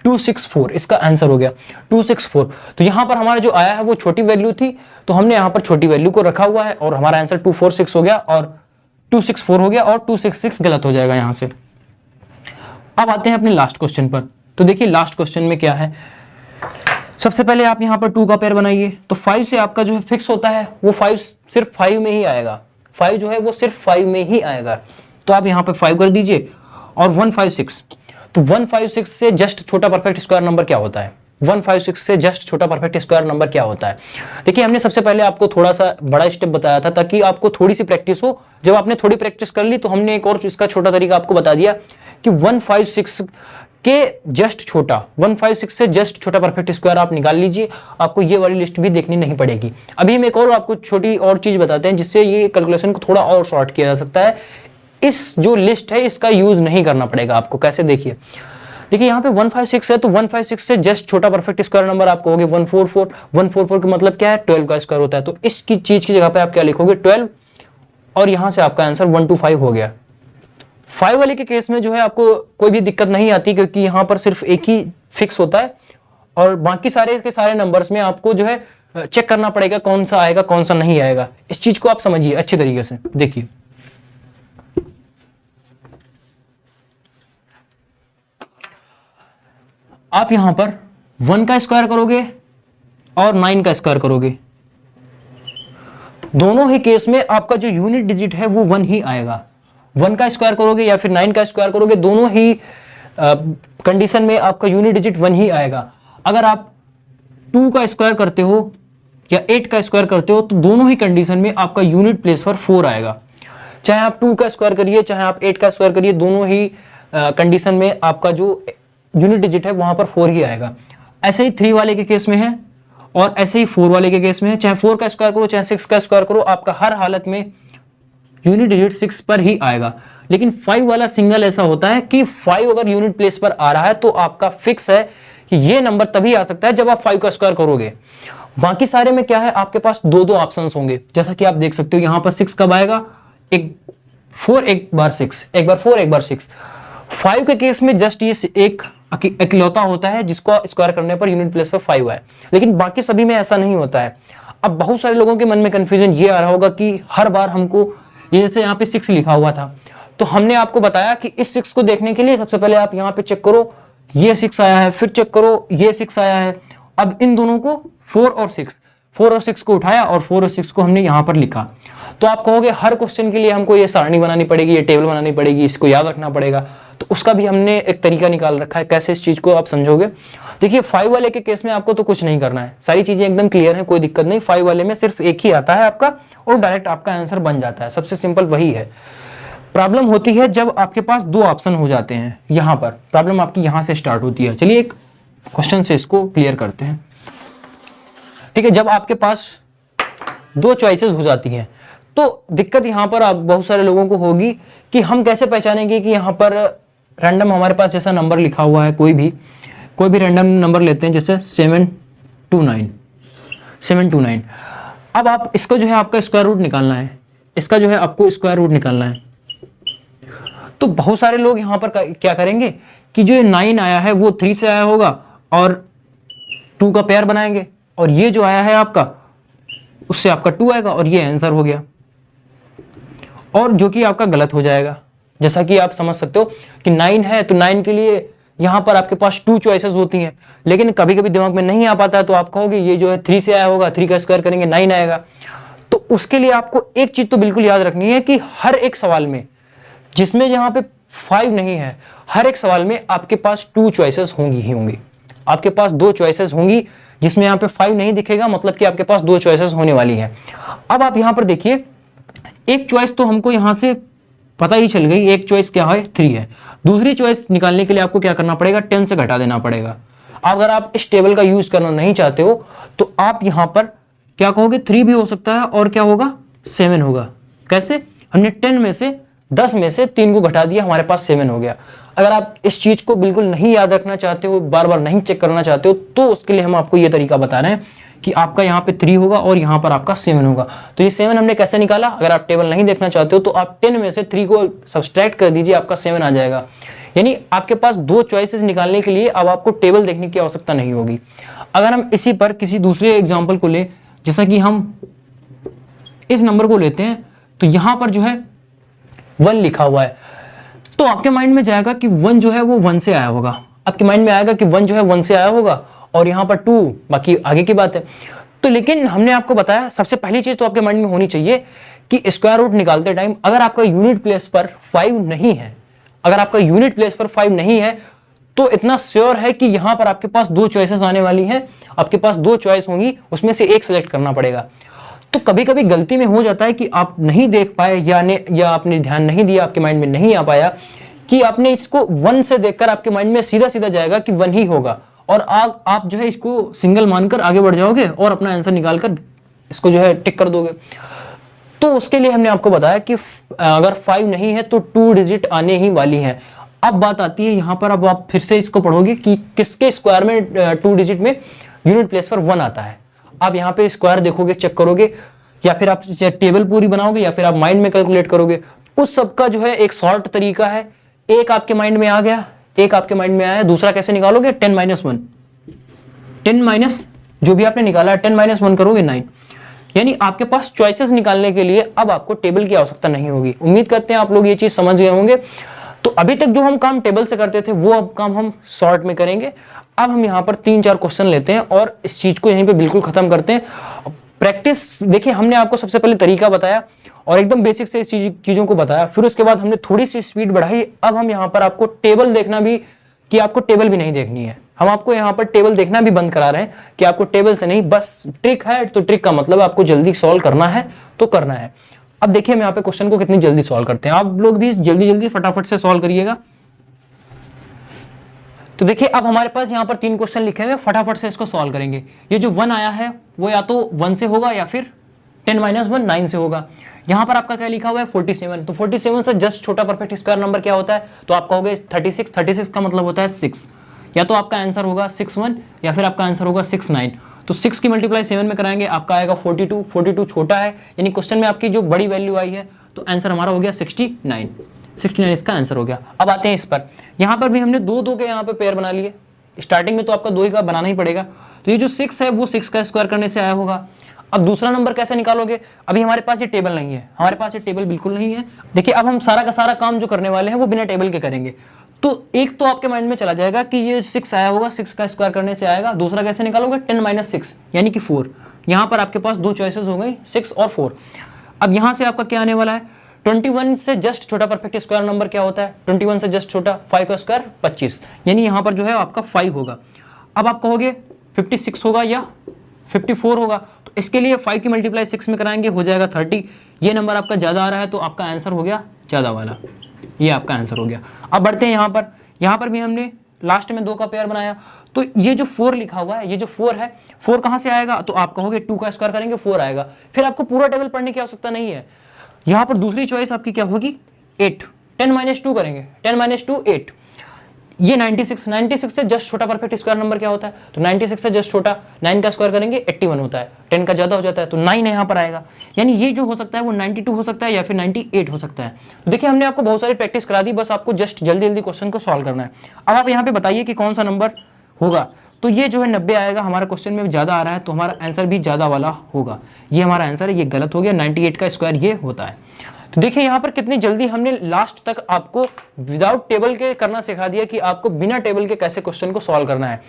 264, इसका आंसर हो गया 264। तो यहां पर हमारा जो आया है वो छोटी वैल्यू थी, तो हमने यहां पर छोटी वैल्यू को रखा हुआ है और हमारा आंसर 246 हो गया और 264 हो गया और 266 गलत हो जाएगा यहां से। अब आते हैं अपने लास्ट क्वेश्चन पर। तो देखिए लास्ट क्वेश्चन में क्या है, सबसे पहले आप यहाँ पर 2 का पेयर बनाइए। तो 5 से आपका जो है फिक्स होता है वो 5 सिर्फ 5 में ही आएगा, 5 जो है वो सिर्फ 5 में ही आएगा। तो आप यहाँ पे 5 कर दीजिए और 156। तो 156 से जस्ट छोटा परफेक्ट स्क्वायर नंबर क्या होता है, 156 से जस्ट छोटा परफेक्ट स्क्वायर नंबर क्या होता है। देखिए हमने सबसे पहले आपको थोड़ा सा बड़ा स्टेप बताया था ताकि आपको थोड़ी सी प्रैक्टिस हो। जब आपने थोड़ी प्रैक्टिस कर ली तो हमने एक और इसका छोटा तरीका आपको बता दिया कि 156 के जस्ट छोटा, 156 से जस्ट छोटा परफेक्ट स्क्वायर आप निकाल लीजिए, आपको ये वाली लिस्ट भी देखनी नहीं पड़ेगी। अभी हम एक और आपको छोटी और चीज बताते हैं जिससे ये कैलकुलेशन को थोड़ा और शॉर्ट किया जा सकता है। इस जो लिस्ट है इसका यूज नहीं करना पड़ेगा आपको। कैसे, देखिए यहाँ पे 156 है, तो 156 से जस्ट छोटा परफेक्ट स्क्वायर नंबर आप कहोगे 144। 144 का मतलब क्या है, 12 का स्क्वायर होता है। तो इसकी चीज की जगह पे आप क्या लिखोगे, 12, और यहां से आपका आंसर 125 हो गया। 5 वाले के केस में जो है आपको कोई भी दिक्कत नहीं आती क्योंकि यहां पर सिर्फ एक ही फिक्स होता है और बाकी सारे के सारे नंबर्स में आपको जो है चेक करना पड़ेगा कौन सा आएगा कौन सा नहीं आएगा। इस चीज को आप समझिए अच्छे तरीके से। देखिए आप यहां पर 1 का स्क्वायर करोगे और 9 का स्क्वायर करोगे, दोनों ही केस में आपका जो यूनिट डिजिट है वो 1 ही आएगा। 1 का स्क्वायर करोगे या फिर 9 का स्क्वायर करोगे, दोनों ही कंडीशन में आपका यूनिट डिजिट 1 ही आएगा। अगर आप 2 का स्क्वायर करते हो या 8 का स्क्वायर करते हो तो दोनों ही कंडीशन में आपका यूनिट प्लेस पर 4 आएगा। चाहे आप 2 का स्क्वायर करिए चाहे आप 8 का स्क्वायर करिए, दोनों ही कंडीशन में आपका जो यूनिट डिजिट है वहां पर 4 ही आएगा। ऐसे ही 3 वाले के केस में है और ऐसे ही 4 वाले के केस में है। चाहे 4 का स्क्वायर करो चाहे 6 का स्क्वायर करो, आपका हर हालत में यूनिट डिजिट 6 पर ही आएगा। लेकिन 5 वाला सिंगल ऐसा होता है कि 5 अगर यूनिट प्लेस पर आ रहा है तो आपका फिक्स है कि ये नंबर तभी आ सकता है जब आप 5 का स्क्वायर करोगे। बाकी सारे में क्या है, आपके पास 2-2 ऑप्शंस होंगे। जैसा कि आप देख सकते हो यहां पर 6 कब आएगा, एक 4 एक बार 6, एक बार 4 एक बार 6। 5 के केस में जस्ट ये एक इकलौता होता है जिसको स्क्वायर करने पर यूनिट प्लेस पर 5 आए, लेकिन बाकी सभी में ऐसा नहीं होता है। अब बहुत सारे लोगों के मन में कंफ्यूजन ये आ रहा होगा कि हर बार हमको, ये जैसे यहाँ पे 6 लिखा हुआ था तो हमने आपको बताया कि इस 6 को देखने के लिए सबसे पहले आप यहाँ पे चेक करो ये 6 आया है, फिर चेक करो ये 6 आया है। अब इन दोनों को 4 और 6 को उठाया और 4 और 6 को हमने यहाँ पर लिखा। तो आप कहोगे हर क्वेश्चन के लिए हमको ये सारणी बनानी पड़ेगी, ये टेबल बनानी पड़ेगी, इसको याद रखना पड़ेगा। तो उसका भी हमने एक तरीका निकाल रखा है कैसे इस चीज को आप समझोगे। देखिए 5 वाले के केस में आपको तो कुछ नहीं करना है, सारी चीजें एकदम क्लियर है, कोई दिक्कत नहीं। 5 वाले में सिर्फ एक ही आता है आपका और डायरेक्ट आपका आंसर बन जाता है, सबसे सिंपल वही है। प्रॉब्लम होती है जब आपके पास 2 ऑप्शन हो जाते हैं, यहां पर प्रॉब्लम आपकी यहां से स्टार्ट होती है। चलिए एक क्वेश्चन से इसको क्लियर करते हैं। ठीक है, जब आपके पास 2 चॉइसेस हो जाती हैं तो दिक्कत यहाँ पर आप बहुत सारे लोगों को होगी कि हम कैसे पहचानेंगे कि यहाँ पर रैंडम हमारे पास जैसा नंबर लिखा हुआ है, कोई भी रैंडम नंबर लेते हैं जैसे 729। अब आप इसको जो है आपका स्क्वायर रूट निकालना है, इसका जो है आपको स्क्वायर रूट निकालना है। तो बहुत सारे लोग यहाँ पर क्या करेंगे कि जो 9 आया है वो 3 से आया होगा और 2 का पेयर बनाएंगे, और ये जो आया है आपका उससे आपका 2 आएगा और ये आंसर हो गया, और जो कि आपका गलत हो जाएगा। जैसा कि आप समझ सकते हो कि 9 है तो 9 के लिए यहां पर आपके पास 2 चॉइसेस होती हैं, लेकिन कभी कभी दिमाग में नहीं आ पाता है तो आप कहोगे ये जो है 3 से आया होगा, 3 का स्क्वायर करेंगे 9 आएगा। तो उसके लिए आपको एक चीज तो बिल्कुल याद रखनी है कि हर एक सवाल में जिसमें यहां पे 5 नहीं है, हर एक सवाल में आपके पास 2 चॉइसेस होंगी ही होंगी, आपके पास 2 चॉइसेस होंगी। जिसमें यहाँ पे 5 नहीं दिखेगा मतलब कि आपके पास 2 चॉइसेस होने वाली है। अब आप यहाँ पर देखिए, एक चॉइस तो हमको यहाँ से पता ही चल गई, एक चॉइस क्या है 3 है। दूसरी चॉइस निकालने के लिए आपको क्या करना पड़ेगा, 10 से घटा देना पड़ेगा। अगर आप इस टेबल का यूज करना नहीं चाहते हो तो आप यहाँ पर क्या कहोगे, 3 भी हो सकता है और क्या होगा 7 होगा। कैसे, हमने 10 में से 3 को घटा दिया, हमारे पास 7 हो गया। अगर आप इस चीज को बिल्कुल नहीं याद रखना चाहते हो, बार बार नहीं चेक करना चाहते हो, तो उसके लिए हम आपको ये तरीका बता रहे हैं कि आपका यहाँ पे 3 होगा और यहाँ पर आपका 7 होगा। तो ये 7 हमने कैसे निकाला, अगर आप टेबल नहीं देखना चाहते हो तो आप 10 में से 3 को सब्सट्रैक्ट कर दीजिए, आपका 7 आ जाएगा। यानी आपके पास 2 चॉइसेस निकालने के लिए अब आपको टेबल देखने की आवश्यकता नहीं होगी। अगर हम इसी पर किसी दूसरे एग्जाम्पल को ले, जैसा कि हम इस नंबर को लेते हैं, तो यहाँ पर जो है 1 लिखा हुआ है, तो आपके माइंड में जाएगा कि 1 जो है वो 1 से आया होगा। आपके माइंड में आएगा कि 1 जो है 1 से आया होगा और यहाँ पर 2, बाकी आगे की बात है। तो लेकिन हमने आपको बताया सबसे पहली चीज तो आपके माइंड में होनी चाहिए कि स्क्वायर रूट निकालते टाइम अगर आपका यूनिट प्लेस पर 5 नहीं है, अगर आपका यूनिट प्लेस पर 5 नहीं है तो इतना श्योर है कि यहाँ पर आपके पास 2 चॉइसेस आने वाली हैं। आपके पास 2 चॉइस होंगी, उसमें से एक सिलेक्ट करना पड़ेगा। तो कभी कभी गलती में हो जाता है कि आप नहीं देख पाए या आपने ध्यान नहीं दिया, आपके माइंड में नहीं आ पाया कि आपने इसको 1 से देखकर आपके माइंड में सीधा सीधा जाएगा कि 1 ही होगा, और आप जो है इसको सिंगल मानकर आगे बढ़ जाओगे और अपना आंसर निकालकर इसको जो है टिक कर दोगे। तो उसके लिए हमने आपको बताया कि अगर 5 नहीं है तो 2 डिजिट आने ही वाली है। अब बात आती है यहाँ पर, अब आप फिर से इसको पढ़ोगे कि किसके स्क्वायर में 2 डिजिट में यूनिट प्लेस पर 1 आता है। आप यहाँ पे स्क्वायर देखोगे, चेक करोगे, या फिर आप टेबल पूरी बनाओगे या फिर आप माइंड में कैलकुलेट करोगे। उस सबका जो है एक शॉर्ट तरीका है। एक आपके माइंड में आ गया, एक आपके माइंड में आया, दूसरा कैसे निकालोगे, 10 - 1, 10 माइनस जो भी आपने निकाला है 10 - 1 करोगे 9। यानी आपके पास चॉइसेस निकालने के लिए अब आपको टेबल की आवश्यकता नहीं होगी। उम्मीद करते हैं आप लोग ये चीज समझ गए होंगे। तो अभी तक जो हम काम टेबल से करते थे वो अब काम हम शॉर्ट में करेंगे। अब हम यहाँ पर 3-4 क्वेश्चन लेते हैं और इस चीज को यहीं पे बिल्कुल खत्म करते हैं। प्रैक्टिस देखिए, हमने आपको सबसे पहले तरीका बताया और एकदम बेसिक से इस चीजों को बताया, फिर उसके बाद हमने थोड़ी सी स्पीड बढ़ाई। अब हम यहाँ पर आपको टेबल देखना भी, कि आपको टेबल भी नहीं देखनी है, हम आपको यहाँ पर टेबल देखना भी बंद करा रहे हैं कि आपको टेबल से नहीं, बस ट्रिक है तो ट्रिक का मतलब आपको जल्दी सॉल्व करना है तो करना है। अब देखिए हम यहाँ पे क्वेश्चन को कितनी जल्दी सॉल्व करते हैं, आप लोग भी जल्दी जल्दी फटाफट से सॉल्व करिएगा। तो देखिए अब हमारे पास यहाँ पर 3 क्वेश्चन लिखे हुए, फटाफट से इसको सॉल्व करेंगे। ये जो 1 आया है वो या तो 1 से होगा या फिर 10 - 1 9 से होगा। यहाँ पर आपका क्या लिखा हुआ है 47, तो 47 से जस्ट छोटा परफेक्ट स्क्वायर नंबर क्या होता है, तो आप कहोगे 36, 36 का मतलब होता है 6। या तो आपका आंसर होगा 61 या फिर आपका आंसर होगा 69। तो 6 की मल्टीप्लाई 7 में कराएंगे, आपका आएगा 42, 42 छोटा है, यानी क्वेश्चन में आपकी जो बड़ी वैल्यू आई है, तो आंसर हमारा हो गया 69, 69 इसका आंसर हो गया। अब आते हैं इस पर, यहाँ पर भी हमने 2-2 के यहाँ पे पेयर बना लिए। स्टार्टिंग में तो आपका 2 ही का बनाना ही पड़ेगा। तो ये जो 6 है वो 6 का स्क्वायर करने से आया होगा। अब दूसरा नंबर कैसे निकालोगे, अभी हमारे पास ये टेबल नहीं है, हमारे पास ये टेबल बिल्कुल नहीं है। देखिए अब हम सारा का सारा काम जो करने वाले हैं वो बिना टेबल के करेंगे। तो एक तो आपके माइंड में चला जाएगा कि ये 6 आया होगा, 6 का स्क्वायर करने से आएगा। दूसरा कैसे निकालोगे, 10 - 6 यानी कि 4। यहाँ पर आपके पास 2 चॉइसेस हो गई, 6 और 4। अब यहाँ से आपका क्या आने वाला है, 21 से जस्ट छोटा परफेक्ट स्क्वायर नंबर क्या होता है, 21 से जस्ट छोटा 5 का स्क्वायर 25, यानी यहाँ पर जो है आपका 5 होगा। अब आप कहोगे 56 होगा या 54 होगा, तो इसके लिए 5 की मल्टीप्लाई 6 में कराएंगे, हो जाएगा 30। ये नंबर आपका ज़्यादा आ रहा है तो आपका आंसर हो गया ज़्यादा वाला, ये आपका आंसर हो गया। अब बढ़ते हैं यहाँ पर भी हमने लास्ट में 2 का पेयर बनाया। तो ये जो 4 लिखा हुआ है, ये जो 4 है, 4 कहाँ से आएगा, तो आप कहोगे 2 का स्क्वायर करेंगे 4 आएगा। फिर आपको पूरा टेबल पढ़ने की आवश्यकता नहीं है, यहाँ पर दूसरी चॉइस आपकी क्या होगी 8, 10 माइनस 2 करेंगे, 10 माइनस 2 8, ये 96 से जस्ट छोटा परफेक्ट स्क्वायर नंबर क्या होता है, तो 96 से जस्ट छोटा 9 का स्क्वायर करेंगे 81 होता है, 10 का ज्यादा हो जाता है तो 9 यहाँ पर आएगा, यानी ये जो हो सकता है वो 92 हो सकता है या फिर 98 हो सकता है। तो देखिए हमने आपको बहुत सारी प्रैक्टिस करा दी, बस आपको जस्ट जल्दी जल्दी क्वेश्चन को सॉल्व करना है। अब आप यहाँ पे बताइए कि कौन सा नंबर होगा, तो ये जो है 90 आएगा, हमारा क्वेश्चन में ज्यादा आ रहा है तो हमारा आंसर भी ज्यादा वाला होगा, ये हमारा आंसर है, ये गलत हो गया, 98 का स्क्वायर ये होता है। तो देखिए यहाँ पर कितनी जल्दी हमने लास्ट तक आपको विदाउट टेबल के करना सिखा दिया कि आपको बिना टेबल के कैसे क्वेश्चन को सॉल्व करना है।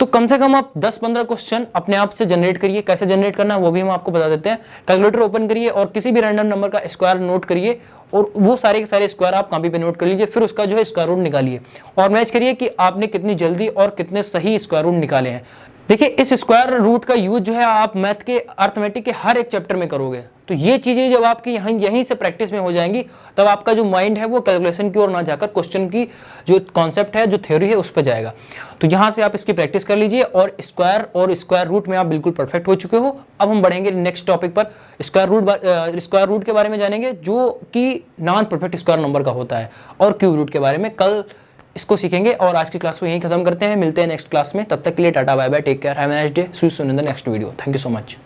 तो कम से कम आप 10-15 क्वेश्चन अपने आप से जनरेट करिए, कैसे जनरेट करना है वो भी हम आपको बता देते हैं। कैलकुलेटर ओपन करिए और किसी भी रैंडम नंबर का स्क्वायर नोट करिए और वो सारे के सारे स्क्वायर आप कॉपी पे नोट कर लीजिए, फिर उसका जो है स्क्वायर रूट निकालिए और मैच करिए कि आपने कितनी जल्दी और कितने सही स्क्वायर रूट निकाले हैं। देखिए इस स्क्वायर रूट का यूज जो है आप मैथ के अर्थमेटिक के हर एक चैप्टर में करोगे, तो ये चीजें जब आपकी यहीं से प्रैक्टिस में हो जाएंगी तब आपका जो माइंड है वो कैलकुलेशन की ओर ना जाकर क्वेश्चन की जो कॉन्सेप्ट है, जो थ्योरी है उस पर जाएगा। तो यहाँ से आप इसकी प्रैक्टिस कर लीजिए और स्क्वायर रूट में आप बिल्कुल परफेक्ट हो चुके हो। अब हम बढ़ेंगे नेक्स्ट टॉपिक पर, स्क्वायर रूट के बारे में जानेंगे जो कि नॉन परफेक्ट स्क्वायर नंबर का होता है, और क्यूब रूट के बारे में कल इसको सीखेंगे। और आज की क्लास को यहीं खत्म करते हैं, मिलते हैं नेक्स्ट क्लास में, तब तक के लिए tata bye bye, take care, have a nice day, see you soon in the next video, thank you so much.